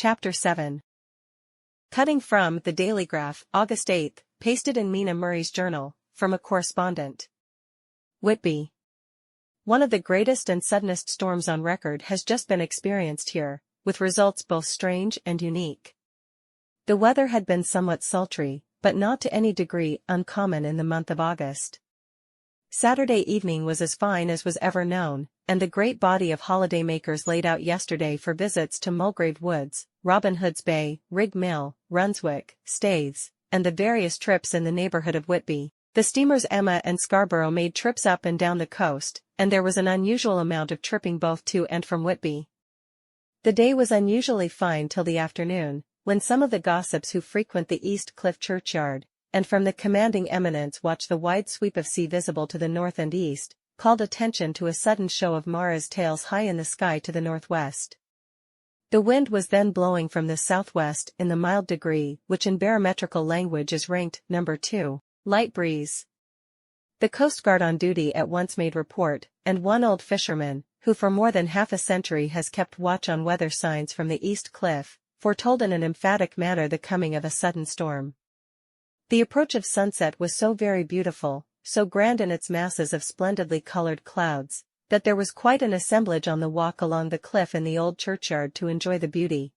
Chapter 7. Cutting from The Daily Graph, August 8, pasted in Mina Murray's journal, from a correspondent. Whitby. One of the greatest and suddenest storms on record has just been experienced here, with results both strange and unique. The weather had been somewhat sultry, but not to any degree uncommon in the month of August. Saturday evening was as fine as was ever known, and the great body of holidaymakers laid out yesterday for visits to Mulgrave Woods, Robin Hood's Bay, Rig Mill, Runswick, Staithes, and the various trips in the neighborhood of Whitby. The steamers Emma and Scarborough made trips up and down the coast, and there was an unusual amount of tripping both to and from Whitby. The day was unusually fine till the afternoon, when some of the gossips who frequent the East Cliff churchyard, and from the commanding eminence watch the wide sweep of sea visible to the north and east, called attention to a sudden show of Mara's tails high in the sky to the northwest. The wind was then blowing from the southwest in the mild degree which in barometrical language is ranked number 2, light breeze. The Coast Guard on duty at once made report, and one old fisherman, who for more than half a century has kept watch on weather signs from the East Cliff, foretold in an emphatic manner the coming of a sudden storm. The approach of sunset was so very beautiful, so grand in its masses of splendidly colored clouds, that there was quite an assemblage on the walk along the cliff in the old churchyard to enjoy the beauty.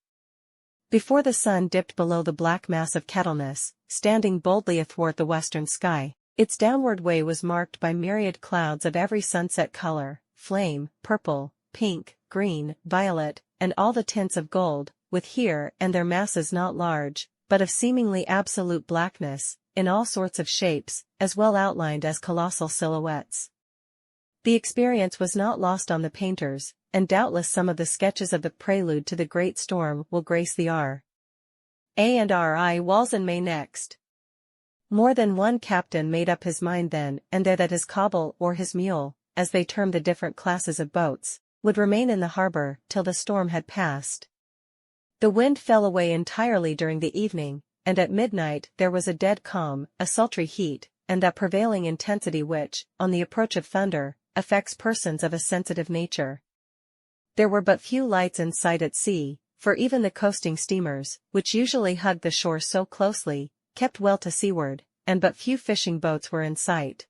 Before the sun dipped below the black mass of Kettleness, standing boldly athwart the western sky, its downward way was marked by myriad clouds of every sunset color, flame, purple, pink, green, violet, and all the tints of gold, with here and there masses not large, but of seemingly absolute blackness, in all sorts of shapes, as well outlined as colossal silhouettes. The experience was not lost on the painters, and doubtless some of the sketches of the prelude to the great storm will grace the R.A.&R.I. walls in May next. More than one captain made up his mind then and there that his cobble or his mule, as they term the different classes of boats, would remain in the harbor till the storm had passed. The wind fell away entirely during the evening, and at midnight there was a dead calm, a sultry heat, and that prevailing intensity which, on the approach of thunder, affects persons of a sensitive nature. There were but few lights in sight at sea, for even the coasting steamers, which usually hugged the shore so closely, kept well to seaward, and but few fishing boats were in sight.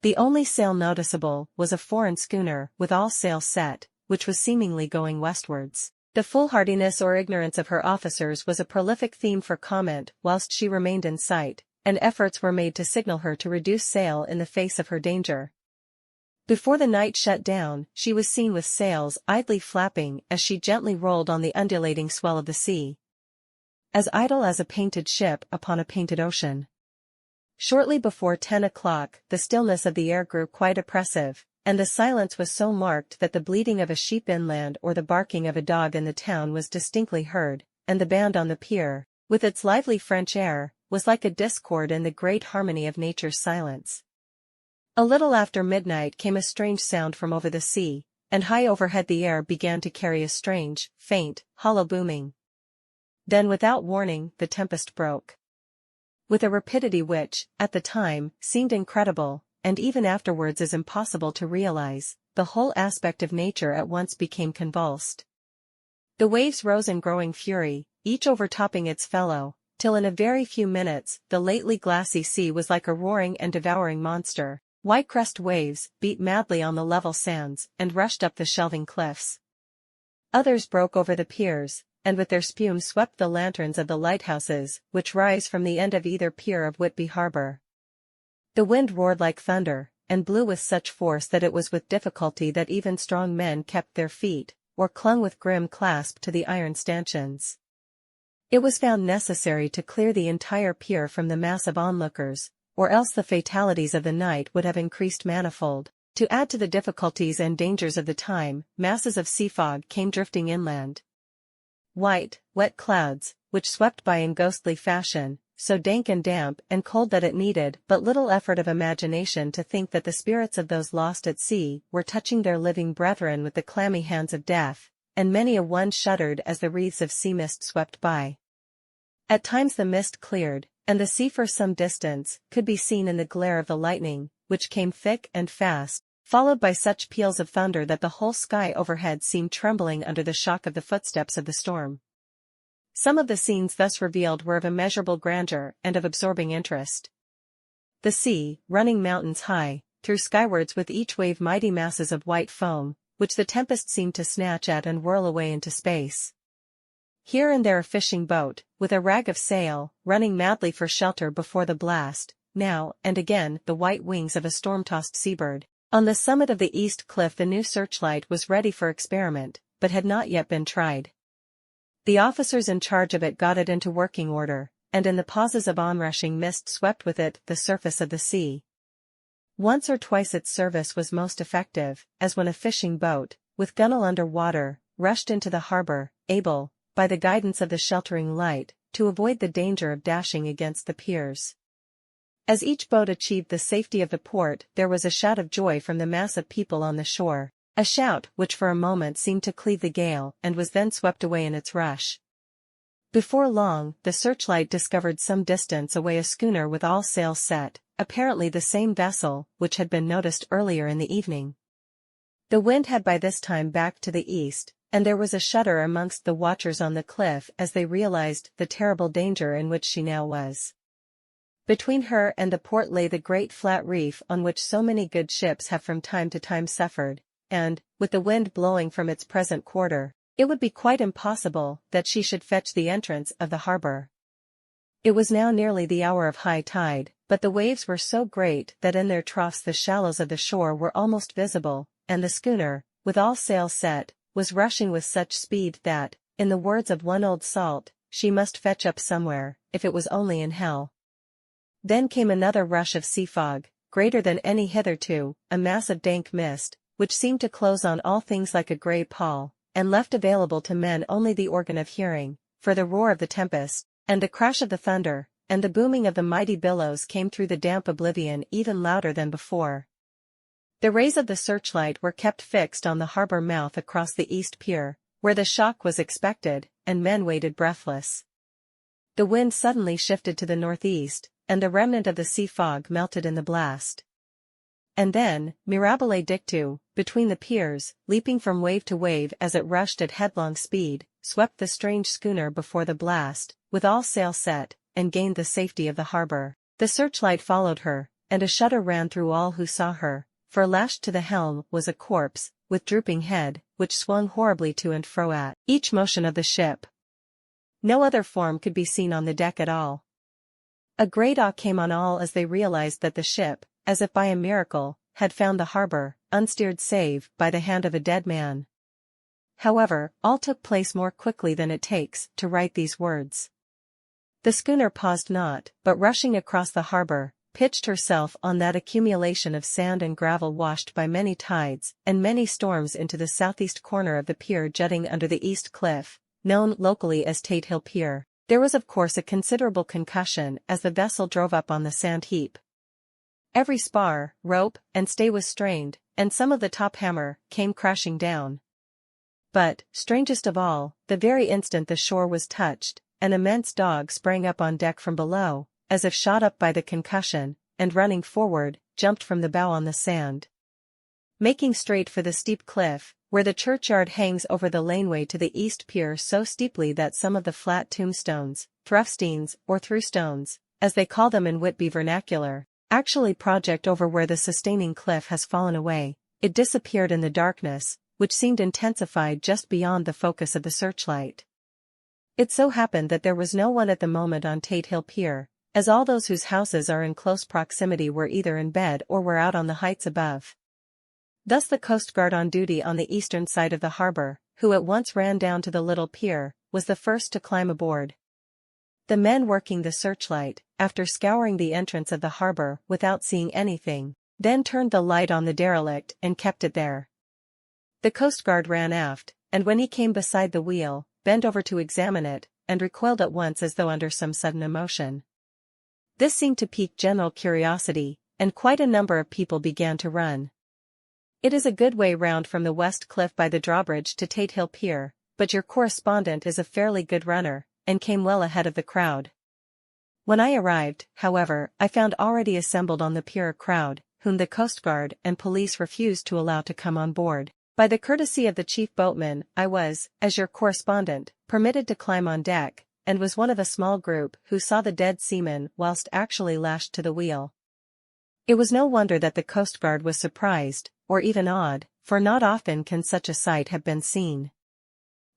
The only sail noticeable was a foreign schooner with all sails set, which was seemingly going westwards. The foolhardiness or ignorance of her officers was a prolific theme for comment whilst she remained in sight, and efforts were made to signal her to reduce sail in the face of her danger. Before the night shut down, she was seen with sails idly flapping as she gently rolled on the undulating swell of the sea. As idle as a painted ship upon a painted ocean. Shortly before 10 o'clock, the stillness of the air grew quite oppressive, and the silence was so marked that the bleating of a sheep inland or the barking of a dog in the town was distinctly heard, and the band on the pier, with its lively French air, was like a discord in the great harmony of nature's silence. A little after midnight came a strange sound from over the sea, and high overhead the air began to carry a strange, faint, hollow booming. Then without warning the tempest broke. With a rapidity which, at the time, seemed incredible, and even afterwards is impossible to realize, the whole aspect of nature at once became convulsed. The waves rose in growing fury, each overtopping its fellow, till in a very few minutes the lately glassy sea was like a roaring and devouring monster. White-crest waves beat madly on the level sands and rushed up the shelving cliffs. Others broke over the piers, and with their spume swept the lanterns of the lighthouses which rise from the end of either pier of Whitby Harbour. The wind roared like thunder, and blew with such force that it was with difficulty that even strong men kept their feet, or clung with grim clasp to the iron stanchions. It was found necessary to clear the entire pier from the mass of onlookers, or else the fatalities of the night would have increased manifold. To add to the difficulties and dangers of the time, masses of sea fog came drifting inland. White, wet clouds, which swept by in ghostly fashion, so dank and damp and cold that it needed but little effort of imagination to think that the spirits of those lost at sea were touching their living brethren with the clammy hands of death, and many a one shuddered as the wreaths of sea mist swept by. At times the mist cleared, and the sea for some distance could be seen in the glare of the lightning, which came thick and fast, followed by such peals of thunder that the whole sky overhead seemed trembling under the shock of the footsteps of the storm. Some of the scenes thus revealed were of immeasurable grandeur and of absorbing interest. The sea, running mountains high, threw skywards with each wave mighty masses of white foam, which the tempest seemed to snatch at and whirl away into space. Here and there a fishing boat, with a rag of sail, running madly for shelter before the blast, now and again the white wings of a storm-tossed seabird. On the summit of the east cliff the new searchlight was ready for experiment, but had not yet been tried. The officers in charge of it got it into working order, and in the pauses of onrushing mist swept with it the surface of the sea. Once or twice its service was most effective, as when a fishing boat, with gunwale under water, rushed into the harbor, able, by the guidance of the sheltering light, to avoid the danger of dashing against the piers. As each boat achieved the safety of the port there was a shout of joy from the mass of people on the shore, a shout which for a moment seemed to cleave the gale and was then swept away in its rush. Before long, the searchlight discovered some distance away a schooner with all sails set, apparently the same vessel which had been noticed earlier in the evening. The wind had by this time backed to the east, and there was a shudder amongst the watchers on the cliff as they realized the terrible danger in which she now was. Between her and the port lay the great flat reef on which so many good ships have from time to time suffered, and, with the wind blowing from its present quarter, it would be quite impossible that she should fetch the entrance of the harbor. It was now nearly the hour of high tide, but the waves were so great that in their troughs the shallows of the shore were almost visible, and the schooner, with all sail set, was rushing with such speed that, in the words of one old salt, she must fetch up somewhere, if it was only in hell. Then came another rush of sea fog, greater than any hitherto, a mass of dank mist, which seemed to close on all things like a grey pall, and left available to men only the organ of hearing, for the roar of the tempest, and the crash of the thunder, and the booming of the mighty billows came through the damp oblivion even louder than before. The rays of the searchlight were kept fixed on the harbor mouth across the east pier, where the shock was expected, and men waited breathless. The wind suddenly shifted to the northeast, and the remnant of the sea fog melted in the blast. And then, mirabile dictu, between the piers, leaping from wave to wave as it rushed at headlong speed, swept the strange schooner before the blast, with all sail set, and gained the safety of the harbor. The searchlight followed her, and a shudder ran through all who saw her, for lashed to the helm was a corpse, with drooping head, which swung horribly to and fro at each motion of the ship. No other form could be seen on the deck at all. A great awe came on all as they realized that the ship, as if by a miracle, had found the harbor, unsteered save by the hand of a dead man. However, all took place more quickly than it takes to write these words. The schooner paused not, but rushing across the harbor, pitched herself on that accumulation of sand and gravel washed by many tides and many storms into the southeast corner of the pier jutting under the east cliff, known locally as Tate Hill Pier. There was of course a considerable concussion as the vessel drove up on the sand heap. Every spar, rope, and stay was strained, and some of the top hammer came crashing down. But, strangest of all, the very instant the shore was touched, an immense dog sprang up on deck from below, as if shot up by the concussion, and running forward, jumped from the bow on the sand. Making straight for the steep cliff, where the churchyard hangs over the laneway to the east pier so steeply that some of the flat tombstones, thruffsteins or throughstones, as they call them in Whitby vernacular, actually project over where the sustaining cliff has fallen away, it disappeared in the darkness, which seemed intensified just beyond the focus of the searchlight. It so happened that there was no one at the moment on Tate Hill Pier, as all those whose houses are in close proximity were either in bed or were out on the heights above. Thus the Coast Guard on duty on the eastern side of the harbor, who at once ran down to the little pier, was the first to climb aboard. The men working the searchlight, after scouring the entrance of the harbor without seeing anything, then turned the light on the derelict and kept it there. The Coast Guard ran aft, and when he came beside the wheel, bent over to examine it, and recoiled at once as though under some sudden emotion. This seemed to pique general curiosity, and quite a number of people began to run. It is a good way round from the west cliff by the drawbridge to Tate Hill Pier, but your correspondent is a fairly good runner, and came well ahead of the crowd. When I arrived, however, I found already assembled on the pier a crowd, whom the Coast Guard and police refused to allow to come on board. By the courtesy of the chief boatman, I was, as your correspondent, permitted to climb on deck, and was one of a small group who saw the dead seaman whilst actually lashed to the wheel. It was no wonder that the Coast Guard was surprised, or even awed, for not often can such a sight have been seen.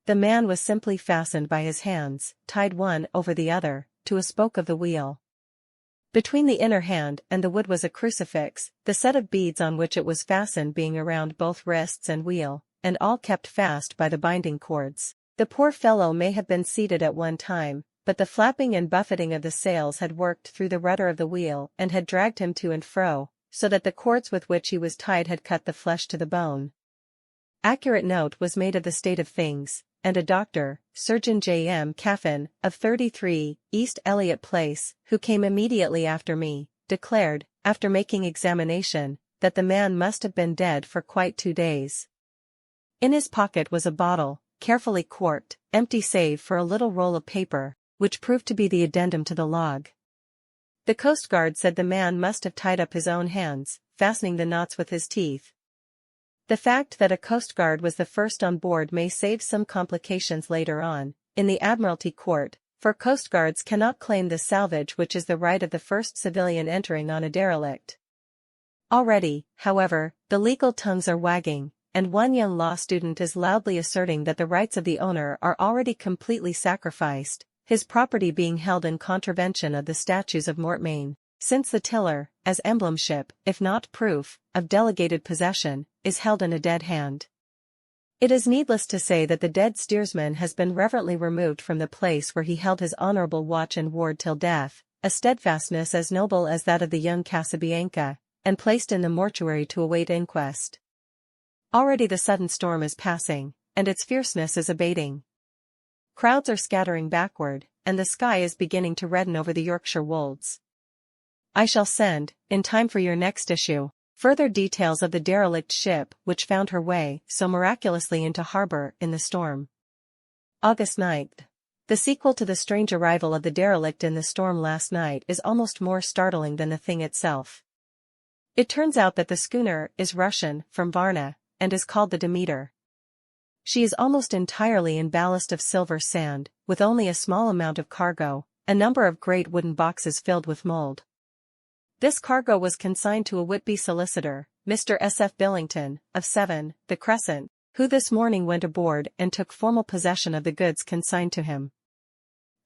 The man was simply fastened by his hands, tied one over the other, to a spoke of the wheel. Between the inner hand and the wood was a crucifix, the set of beads on which it was fastened being around both wrists and wheel, and all kept fast by the binding cords. The poor fellow may have been seated at one time, but the flapping and buffeting of the sails had worked through the rudder of the wheel and had dragged him to and fro, so that the cords with which he was tied had cut the flesh to the bone. Accurate note was made of the state of things, and a doctor, Surgeon J. M. Caffin, of 33, East Elliot Place, who came immediately after me, declared, after making examination, that the man must have been dead for quite 2 days. In his pocket was a bottle, carefully corked, empty save for a little roll of paper, which proved to be the addendum to the log. The Coast Guard said the man must have tied up his own hands, fastening the knots with his teeth. The fact that a Coast Guard was the first on board may save some complications later on, in the Admiralty Court, for Coast Guards cannot claim the salvage which is the right of the first civilian entering on a derelict. Already, however, the legal tongues are wagging, and one young law student is loudly asserting that the rights of the owner are already completely sacrificed, his property being held in contravention of the statutes of Mortmain, since the tiller, as emblem ship, if not proof, of delegated possession, is held in a dead hand. It is needless to say that the dead steersman has been reverently removed from the place where he held his honorable watch and ward till death, a steadfastness as noble as that of the young Casabianca, and placed in the mortuary to await inquest. Already the sudden storm is passing, and its fierceness is abating. Crowds are scattering backward, and the sky is beginning to redden over the Yorkshire wolds. I shall send, in time for your next issue, further details of the derelict ship which found her way so miraculously into harbor in the storm. August 9th. The sequel to the strange arrival of the derelict in the storm last night is almost more startling than the thing itself. It turns out that the schooner is Russian, from Varna, and is called the Demeter. She is almost entirely in ballast of silver sand, with only a small amount of cargo, a number of great wooden boxes filled with mold. This cargo was consigned to a Whitby solicitor, Mr. S. F. Billington, of 7, the Crescent, who this morning went aboard and took formal possession of the goods consigned to him.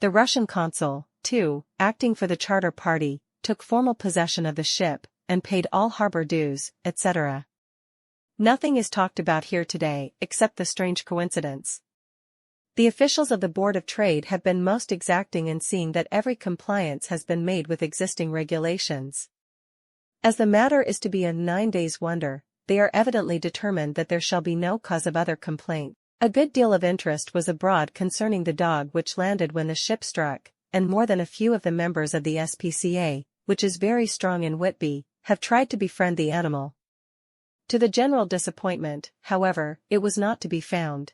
The Russian consul, too, acting for the charter party, took formal possession of the ship, and paid all harbor dues, etc. Nothing is talked about here today except the strange coincidence. The officials of the Board of Trade have been most exacting in seeing that every compliance has been made with existing regulations. As the matter is to be a 9 days' wonder, they are evidently determined that there shall be no cause of other complaint. A good deal of interest was abroad concerning the dog which landed when the ship struck, and more than a few of the members of the SPCA, which is very strong in Whitby, have tried to befriend the animal. To the general disappointment, however, it was not to be found.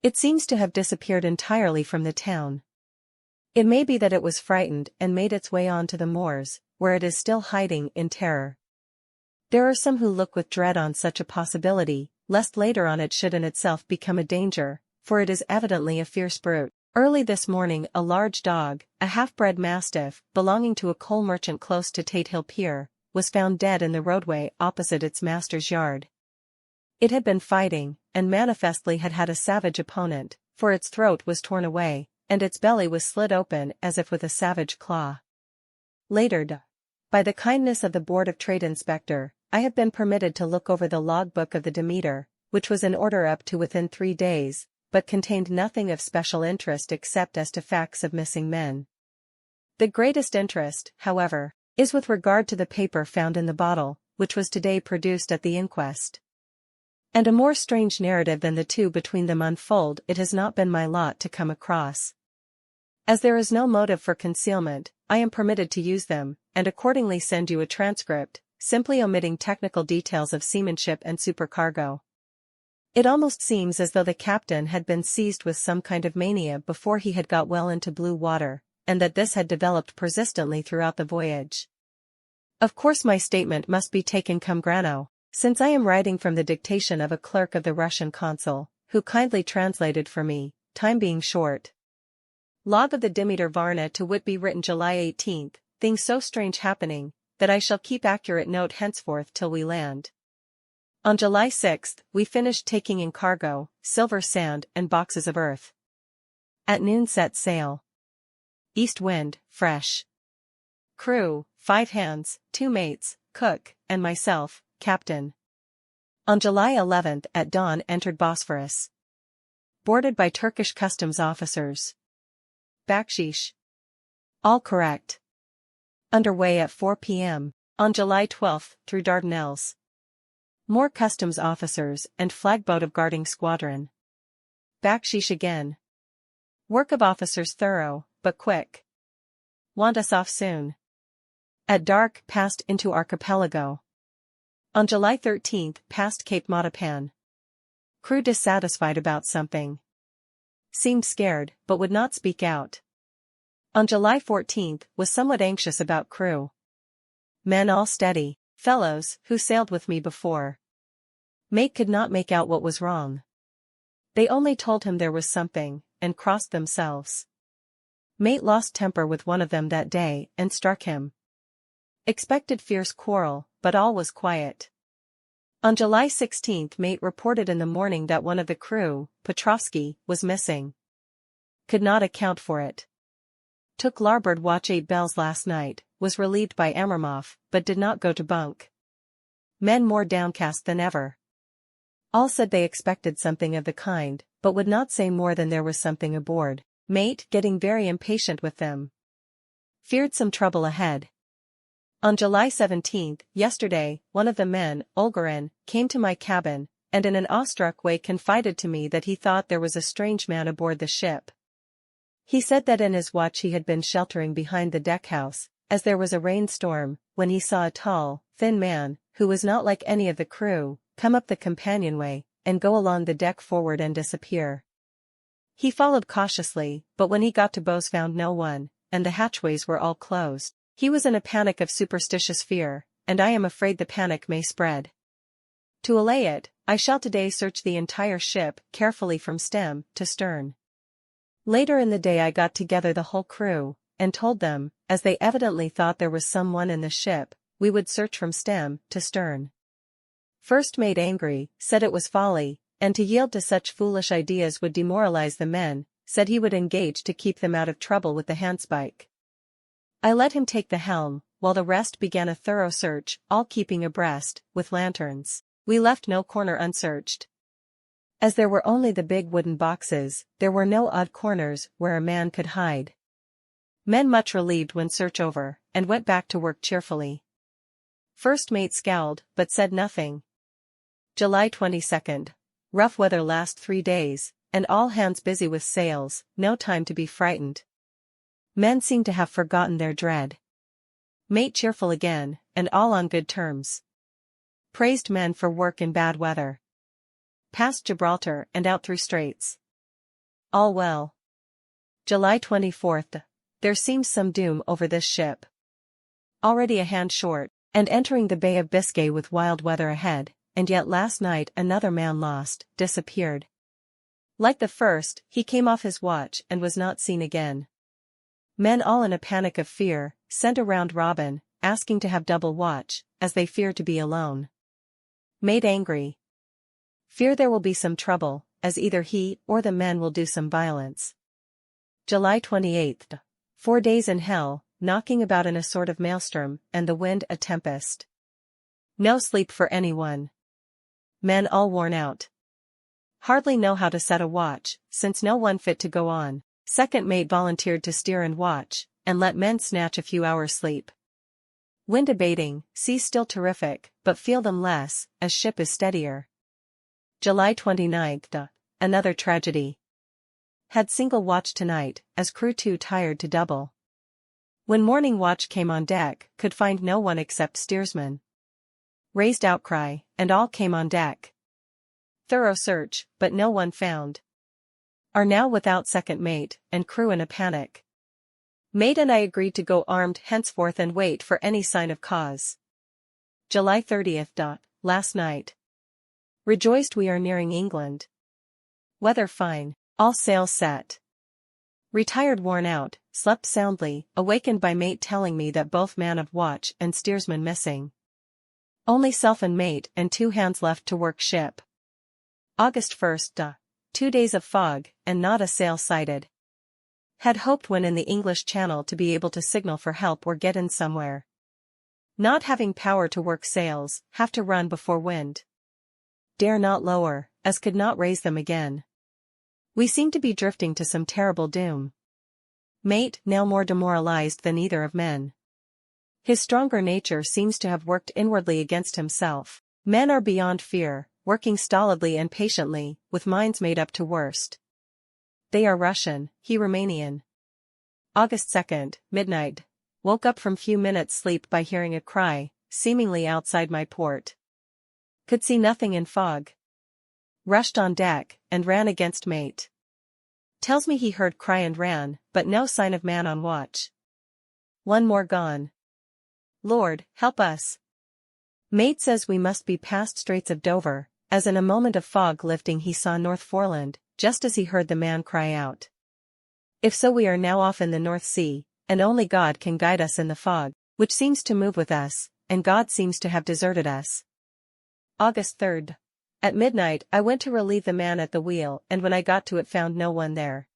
It seems to have disappeared entirely from the town. It may be that it was frightened and made its way on to the moors, where it is still hiding in terror. There are some who look with dread on such a possibility, lest later on it should in itself become a danger, for it is evidently a fierce brute. Early this morning a large dog, a half-bred mastiff, belonging to a coal merchant close to Tate Hill Pier, was found dead in the roadway opposite its master's yard. It had been fighting, and manifestly had had a savage opponent, for its throat was torn away, and its belly was slit open as if with a savage claw. Later, by the kindness of the Board of Trade Inspector, I have been permitted to look over the logbook of the Demeter, which was in order up to within 3 days, but contained nothing of special interest except as to facts of missing men. The greatest interest, however, is with regard to the paper found in the bottle, which was today produced at the inquest. And a more strange narrative than the two between them unfold it has not been my lot to come across. As there is no motive for concealment, I am permitted to use them, and accordingly send you a transcript, simply omitting technical details of seamanship and supercargo. It almost seems as though the captain had been seized with some kind of mania before he had got well into blue water, and that this had developed persistently throughout the voyage. Of course my statement must be taken cum grano. Since I am writing from the dictation of a clerk of the Russian consul, who kindly translated for me, time being short. Log of the Demeter Varna to Whitby written July 18th, things so strange happening, that I shall keep accurate note henceforth till we land. On July 6th, we finished taking in cargo, silver sand and boxes of earth. At noon set sail. East wind, fresh. Crew, 5 hands, 2 mates, cook, and myself, captain. On July 11th at dawn entered Bosphorus. Boarded by Turkish customs officers. Bakshish. All correct. Underway at 4 p.m. on July 12th through Dardanelles. More customs officers and flagboat of guarding squadron. Bakshish again. Work of officers thorough, but quick. Want us off soon. At dark passed into archipelago. On July 13th passed Cape Matapan. Crew dissatisfied about something. Seemed scared but would not speak out. On July 14th was somewhat anxious about crew. Men all steady, fellows who sailed with me before. Mate could not make out what was wrong. They only told him there was something, and crossed themselves. Mate lost temper with one of them that day and struck him. Expected fierce quarrel, but all was quiet. On July 16th mate reported in the morning that one of the crew, Petrovsky, was missing. Could not account for it. Took larboard watch 8 bells last night, was relieved by Amermov, but did not go to bunk. Men more downcast than ever. All said they expected something of the kind, but would not say more than there was something aboard, mate getting very impatient with them. Feared some trouble ahead. On July 17th, yesterday, one of the men, Olgarin, came to my cabin, and in an awestruck way confided to me that he thought there was a strange man aboard the ship. He said that in his watch he had been sheltering behind the deckhouse, as there was a rainstorm, when he saw a tall, thin man, who was not like any of the crew, come up the companionway, and go along the deck forward and disappear. He followed cautiously, but when he got to bows found no one, and the hatchways were all closed. He was in a panic of superstitious fear, and I am afraid the panic may spread. To allay it, I shall today search the entire ship carefully from stem to stern. Later in the day I got together the whole crew, and told them, as they evidently thought there was someone in the ship, we would search from stem to stern. First mate angry, said it was folly, and to yield to such foolish ideas would demoralize the men, said he would engage to keep them out of trouble with the handspike. I let him take the helm, while the rest began a thorough search, all keeping abreast, with lanterns. We left no corner unsearched. As there were only the big wooden boxes, there were no odd corners where a man could hide. Men much relieved when search over, and went back to work cheerfully. First mate scowled, but said nothing. July 22nd. Rough weather last 3 days, and all hands busy with sails, no time to be frightened. Men seem to have forgotten their dread. Mate cheerful again, and all on good terms. Praised men for work in bad weather. Past Gibraltar and out through straits. All well. July 24th. There seems some doom over this ship. Already a hand short, and entering the Bay of Biscay with wild weather ahead, and yet last night another man lost, disappeared. Like the first, he came off his watch and was not seen again. Men all in a panic of fear, sent around Robin, asking to have double watch, as they fear to be alone. Mate angry. Fear there will be some trouble, as either he or the men will do some violence. July 28th. 4 days in hell, knocking about in a sort of maelstrom, and the wind a tempest. No sleep for anyone. Men all worn out. Hardly know how to set a watch, since no one fit to go on. Second mate volunteered to steer and watch, and let men snatch a few hours' sleep. Wind abating, sea still terrific, but feel them less, as ship is steadier. July 29th. Another tragedy. Had single watch tonight, as crew too tired to double. When morning watch came on deck, could find no one except steersman. Raised outcry, and all came on deck. Thorough search, but no one found. Are now without second mate, and crew in a panic. Mate and I agreed to go armed henceforth and wait for any sign of cause. July 30th. last night. Rejoiced we are nearing England. Weather fine, all sails set. Retired worn out, slept soundly, awakened by mate telling me that both man of watch and steersman missing. Only self and mate and 2 hands left to work ship. August 1st, 2 days of fog, and not a sail sighted. Had hoped when in the English Channel to be able to signal for help or get in somewhere. Not having power to work sails, have to run before wind. Dare not lower, as could not raise them again. We seem to be drifting to some terrible doom. Mate now more demoralized than either of men. His stronger nature seems to have worked inwardly against himself. Men are beyond fear, working stolidly and patiently, with minds made up to worst. They are Russian, he Romanian. August 2nd, midnight. Woke up from few minutes sleep by hearing a cry, seemingly outside my port. Could see nothing in fog. Rushed on deck, and ran against mate. Tells me he heard cry and ran, but no sign of man on watch. One more gone. Lord, help us. Mate says we must be past Straits of Dover, as in a moment of fog lifting he saw North Foreland, just as he heard the man cry out. If so we are now off in the North Sea, and only God can guide us in the fog, which seems to move with us, and God seems to have deserted us. August 3rd. At midnight I went to relieve the man at the wheel, and when I got to it found no one there.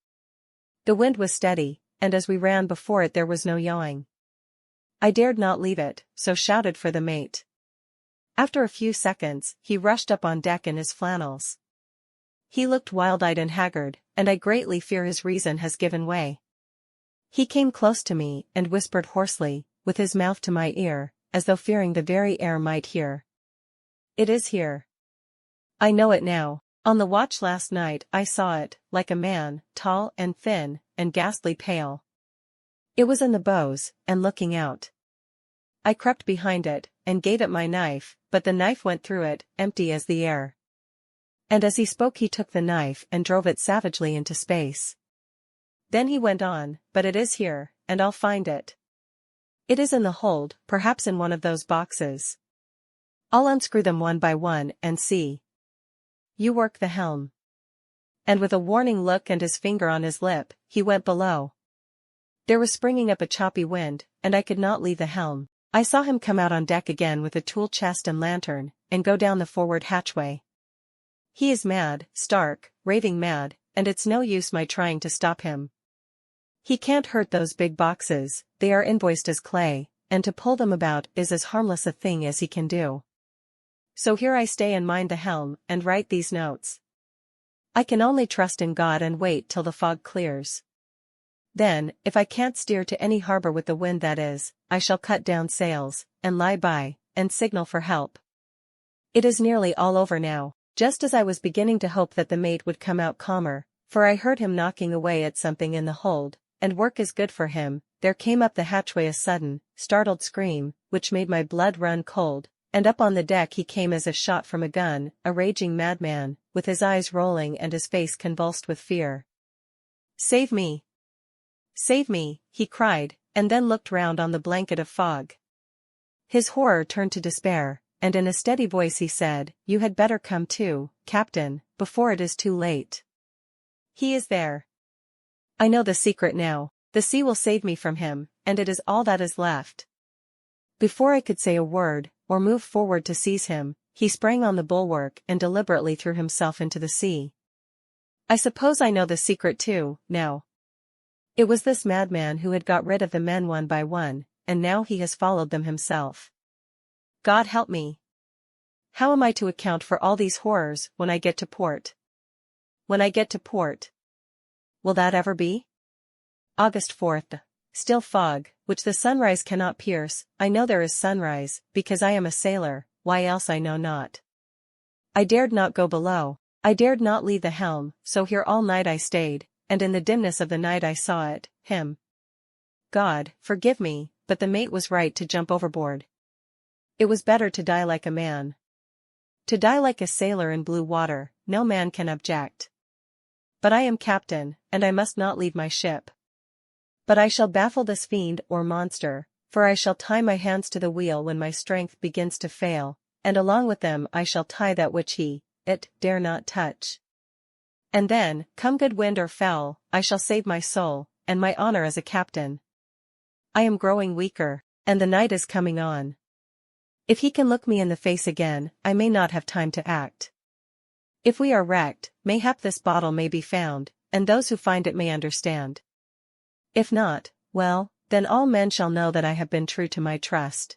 The wind was steady, and as we ran before it there was no yawing. I dared not leave it, so shouted for the mate. After a few seconds, he rushed up on deck in his flannels. He looked wild-eyed and haggard, and I greatly fear his reason has given way. He came close to me and whispered hoarsely, with his mouth to my ear, as though fearing the very air might hear. It is here. I know it now. On the watch last night I saw it, like a man, tall and thin, and ghastly pale. It was in the bows, and looking out. I crept behind it, and gave it my knife, but the knife went through it, empty as the air. And as he spoke he took the knife and drove it savagely into space. Then he went on, but it is here, and I'll find it. It is in the hold, perhaps in one of those boxes. I'll unscrew them one by one and see. You work the helm. And with a warning look and his finger on his lip, he went below. There was springing up a choppy wind, and I could not leave the helm. I saw him come out on deck again with a tool chest and lantern, and go down the forward hatchway. He is mad, stark, raving mad, and it's no use my trying to stop him. He can't hurt those big boxes, they are invoiced as clay, and to pull them about is as harmless a thing as he can do. So here I stay and mind the helm, and write these notes. I can only trust in God and wait till the fog clears. Then, if I can't steer to any harbor with the wind that is, I shall cut down sails, and lie by, and signal for help. It is nearly all over now, just as I was beginning to hope that the mate would come out calmer, for I heard him knocking away at something in the hold, and work is good for him. There came up the hatchway a sudden, startled scream, which made my blood run cold, and up on the deck he came as if shot from a gun, a raging madman, with his eyes rolling and his face convulsed with fear. "Save me! Save me!" he cried, and then looked round on the blanket of fog. His horror turned to despair, and in a steady voice he said, "You had better come too, Captain, before it is too late. He is there. I know the secret now, the sea will save me from him, and it is all that is left." Before I could say a word, or move forward to seize him, he sprang on the bulwark and deliberately threw himself into the sea. I suppose I know the secret too, now. It was this madman who had got rid of the men one by one, and now he has followed them himself. God help me! How am I to account for all these horrors when I get to port? When I get to port. Will that ever be? August 4th. Still fog, which the sunrise cannot pierce. I know there is sunrise, because I am a sailor, why else I know not. I dared not go below, I dared not leave the helm, so here all night I stayed, and in the dimness of the night I saw it, him. God, forgive me, but the mate was right to jump overboard. It was better to die like a man. To die like a sailor in blue water, no man can object. But I am captain, and I must not leave my ship. But I shall baffle this fiend or monster, for I shall tie my hands to the wheel when my strength begins to fail, and along with them I shall tie that which it dare not touch. And then, come good wind or foul, I shall save my soul, and my honor as a captain. I am growing weaker, and the night is coming on. If he can look me in the face again, I may not have time to act. If we are wrecked, mayhap this bottle may be found, and those who find it may understand. If not, well, then all men shall know that I have been true to my trust.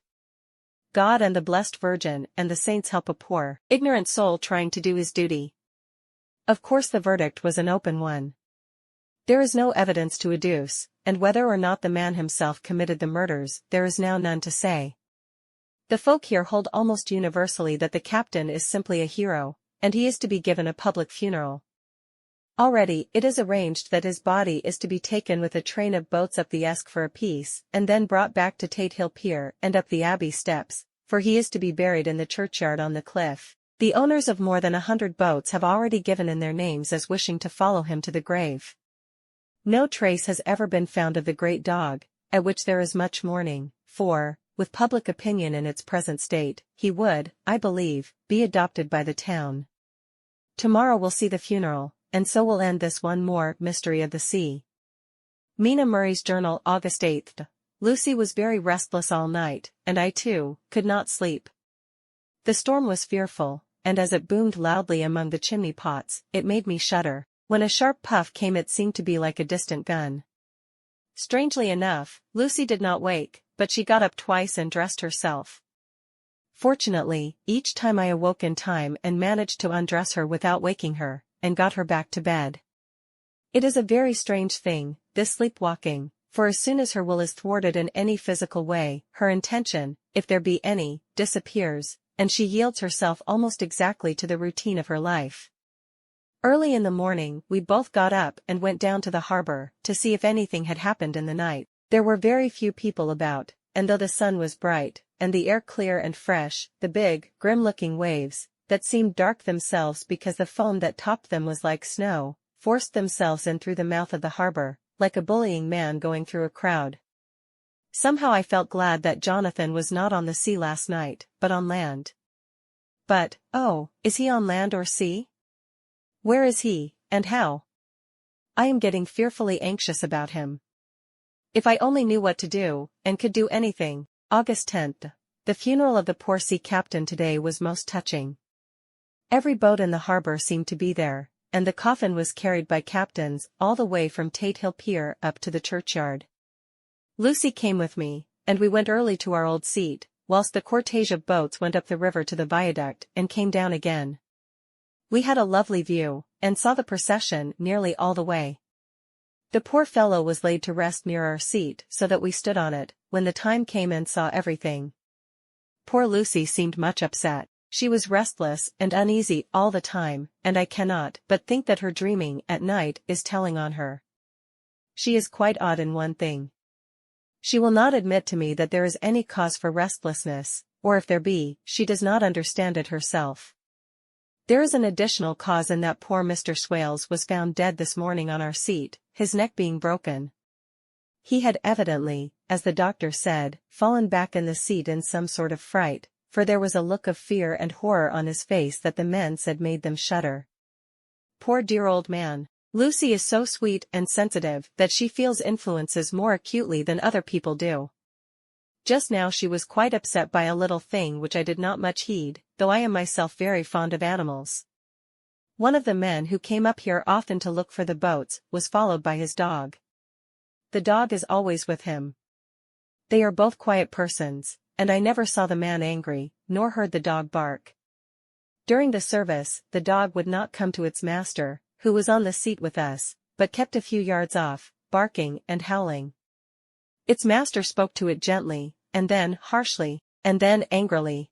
God and the Blessed Virgin and the saints help a poor, ignorant soul trying to do his duty. Of course the verdict was an open one. There is no evidence to adduce, and whether or not the man himself committed the murders there is now none to say. The folk here hold almost universally that the captain is simply a hero, and he is to be given a public funeral. Already it is arranged that his body is to be taken with a train of boats up the Esk for a piece, and then brought back to Tate Hill Pier and up the Abbey steps, for he is to be buried in the churchyard on the cliff. The owners of more than 100 boats have already given in their names as wishing to follow him to the grave. No trace has ever been found of the great dog, at which there is much mourning, for, with public opinion in its present state, he would, I believe, be adopted by the town. Tomorrow we'll see the funeral, and so will end this one more mystery of the sea. Mina Murray's Journal, August 8th. Lucy was very restless all night, and I too, could not sleep. The storm was fearful, and as it boomed loudly among the chimney pots, it made me shudder. When a sharp puff came it seemed to be like a distant gun. Strangely enough, Lucy did not wake, but she got up twice and dressed herself. Fortunately, each time I awoke in time and managed to undress her without waking her, and got her back to bed. It is a very strange thing, this sleepwalking, for as soon as her will is thwarted in any physical way, her intention, if there be any, disappears, and she yields herself almost exactly to the routine of her life. Early in the morning we both got up and went down to the harbor, to see if anything had happened in the night. There were very few people about, and though the sun was bright, and the air clear and fresh, the big, grim-looking waves, that seemed dark themselves because the foam that topped them was like snow, forced themselves in through the mouth of the harbor, like a bullying man going through a crowd. Somehow I felt glad that Jonathan was not on the sea last night, but on land. But, oh, is he on land or sea? Where is he, and how? I am getting fearfully anxious about him. If I only knew what to do, and could do anything. August 10th. The funeral of the poor sea captain today was most touching. Every boat in the harbor seemed to be there, and the coffin was carried by captains all the way from Tate Hill Pier up to the churchyard. Lucy came with me, and we went early to our old seat, whilst the cortege of boats went up the river to the viaduct and came down again. We had a lovely view, and saw the procession nearly all the way. The poor fellow was laid to rest near our seat so that we stood on it, when the time came and saw everything. Poor Lucy seemed much upset. She was restless and uneasy all the time, and I cannot but think that her dreaming at night is telling on her. She is quite odd in one thing. She will not admit to me that there is any cause for restlessness, or if there be, she does not understand it herself. There is an additional cause in that poor Mr. Swales was found dead this morning on our seat, his neck being broken. He had evidently, as the doctor said, fallen back in the seat in some sort of fright, for there was a look of fear and horror on his face that the men said made them shudder. Poor dear old man. Lucy is so sweet and sensitive that she feels influences more acutely than other people do. Just now she was quite upset by a little thing which I did not much heed, though I am myself very fond of animals. One of the men who came up here often to look for the boats was followed by his dog. The dog is always with him. They are both quiet persons, and I never saw the man angry, nor heard the dog bark. During the service, the dog would not come to its master, who was on the seat with us, but kept a few yards off, barking and howling. Its master spoke to it gently, and then harshly, and then angrily.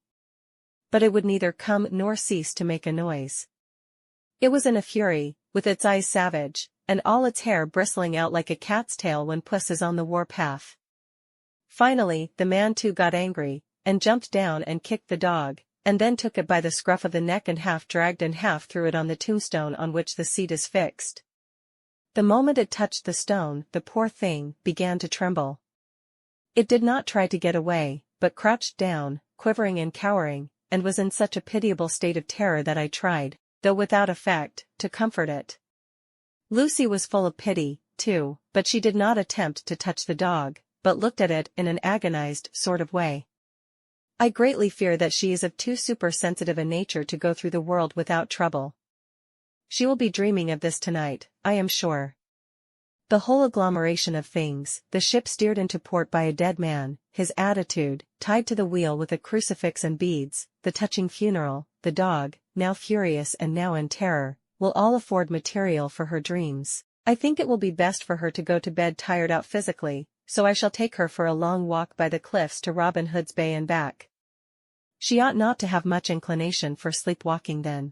But it would neither come nor cease to make a noise. It was in a fury, with its eyes savage, and all its hair bristling out like a cat's tail when puss is on the war-path. Finally, the man too got angry, and jumped down and kicked the dog, and then took it by the scruff of the neck and half dragged and half threw it on the tombstone on which the seat is fixed. The moment it touched the stone, the poor thing began to tremble. It did not try to get away, but crouched down, quivering and cowering, and was in such a pitiable state of terror that I tried, though without effect, to comfort it. Lucy was full of pity, too, but she did not attempt to touch the dog, but looked at it in an agonized sort of way. I greatly fear that she is of too supersensitive a nature to go through the world without trouble. She will be dreaming of this tonight, I am sure. The whole agglomeration of things, the ship steered into port by a dead man, his attitude, tied to the wheel with a crucifix and beads, the touching funeral, the dog, now furious and now in terror, will all afford material for her dreams. I think it will be best for her to go to bed tired out physically, so I shall take her for a long walk by the cliffs to Robin Hood's Bay and back. She ought not to have much inclination for sleepwalking then.